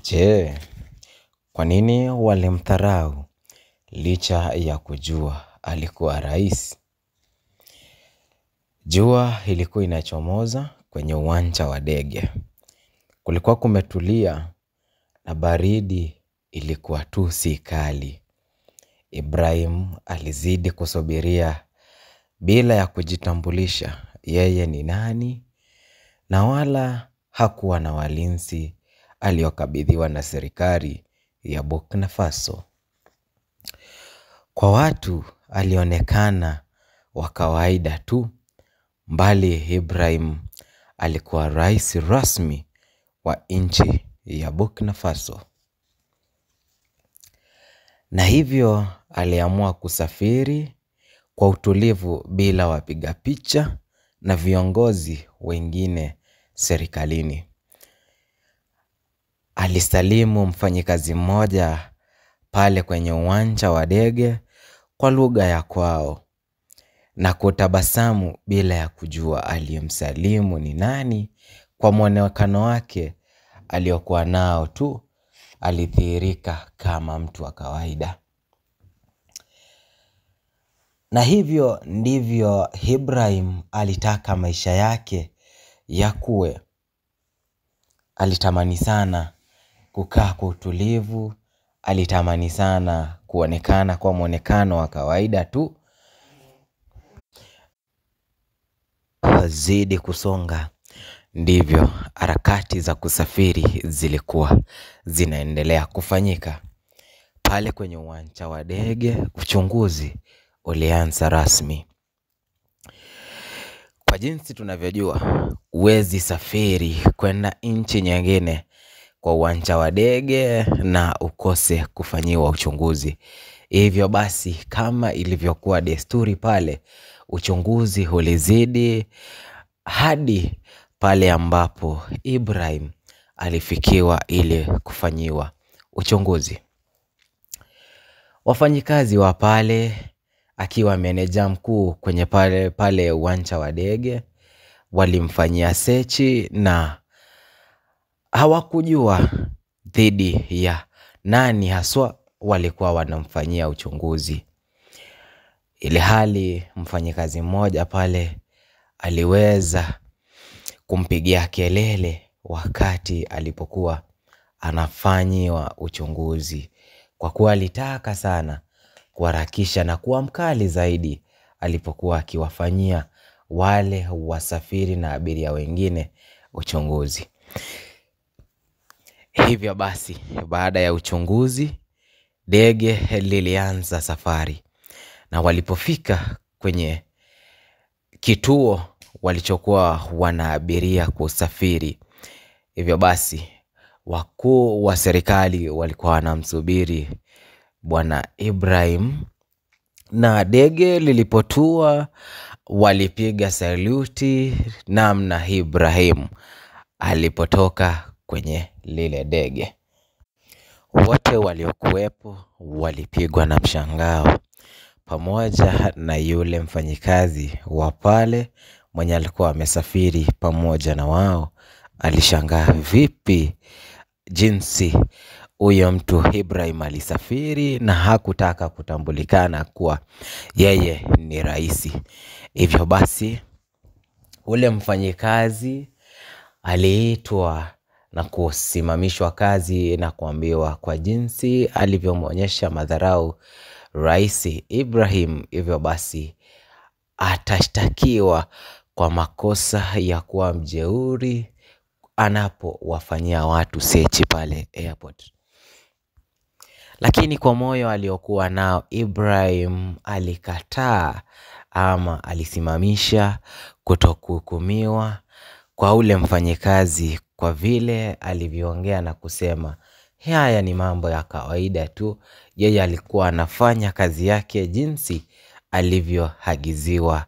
Je, kwa nini walimdharau licha ya kujua alikuwa rais? Jua ilikuwa inachomoza kwenye uwanja wa ndege. Kulikuwa kumetulia na baridi ilikuwa tu si kali. Ibrahim alizidi kusubiria bila ya kujitambulisha yeye ni nani, na wala hakuwa na walinzi aliokabidhiwa na serikali ya Burkina Faso. Kwa watu alionekana wa kawaida tu, bali Ibrahim alikuwa rais rasmi wa nchi ya Burkina Faso. Na hivyo aliamua kusafiri kwa utulivu bila wapiga picha na viongozi wengine serikalini. Alisalimu mfanyikazi mmoja pale kwenye uwanja wa ndege kwa lugha ya kwao, na kutabasamu bila ya kujua aliyemsalimu ni nani. Kwa mwonekano wake aliokuwa nao tu, alidhihirika kama mtu wa kawaida. Na hivyo ndivyo Ibrahim alitaka maisha yake yakuwe. Alitamani sana kukaa kwa utulivu, alitamani sana kuonekana kwa mwonekano wa kawaida tu. Zidi kusonga, ndivyo harakati za kusafiri zilikuwa zinaendelea kufanyika. Pale kwenye uwanja wa ndege uchunguzi ulianza rasmi. Kwa jinsi tunavyojua, huwezi safiri kwenda nchi nyingine kwa uwanja wa ndege na ukose kufanyiwa uchunguzi. Hivyo basi, kama ilivyokuwa desturi pale, uchunguzi ulizidi hadi pale ambapo Ibrahim alifikiwa ili kufanyiwa uchunguzi. Wafanyikazi wa pale, akiwa meneja mkuu kwenye pale uwanja wa ndege, walimfanyia sechi na hawakujua dhidi ya nani haswa walikuwa wanamfanyia uchunguzi. Ilhali mfanyikazi mmoja pale aliweza kumpigia kelele wakati alipokuwa anafanyiwa uchunguzi, kwa kuwa alitaka sana kuharakisha na kuwa mkali zaidi alipokuwa akiwafanyia wale wasafiri na abiria wengine uchunguzi. Hivyo basi, baada ya uchunguzi, ndege lilianza safari. Na walipofika kwenye kituo walichokuwa wanaabiria kusafiri, hivyo basi wakuu wa serikali walikuwa wanamsubiri bwana Ibrahim. Na ndege lilipotua walipiga saluti namna Ibrahim alipotoka kwenye lile ndege. Wote waliokuwepo walipigwa na mshangao, pamoja na yule mfanyikazi wa pale mwenye alikuwa amesafiri pamoja na wao. Alishangaa vipi jinsi huyo mtu Ibrahim alisafiri na hakutaka kutambulikana kuwa yeye ni rais. Hivyo basi ule mfanyikazi aliitwa na kusimamishwa kazi na kuambiwa kwa jinsi alivyomwonyesha madharau rais Ibrahim, hivyo basi atashtakiwa kwa makosa ya kuwa mjeuri anapowafanyia watu sechi pale airport. Lakini kwa moyo aliokuwa nao, Ibrahim alikataa ama alisimamisha kutokuhukumiwa kwa ule mfanyikazi, kwa vile alivyoongea na kusema haya ni mambo ya kawaida tu. Yeye alikuwa anafanya kazi yake jinsi alivyoagiziwa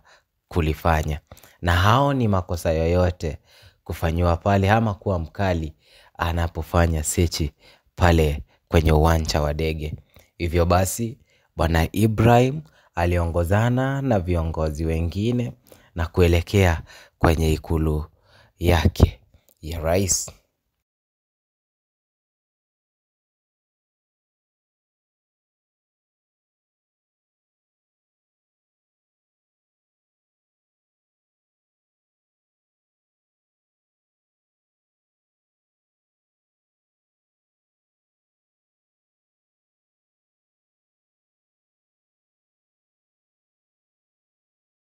kulifanya, na hao ni makosa yoyote kufanywa pale ama kuwa mkali anapofanya sechi pale kwenye uwanja wa ndege. Hivyo basi bwana Ibrahim aliongozana na viongozi wengine na kuelekea kwenye ikulu yake ya rais.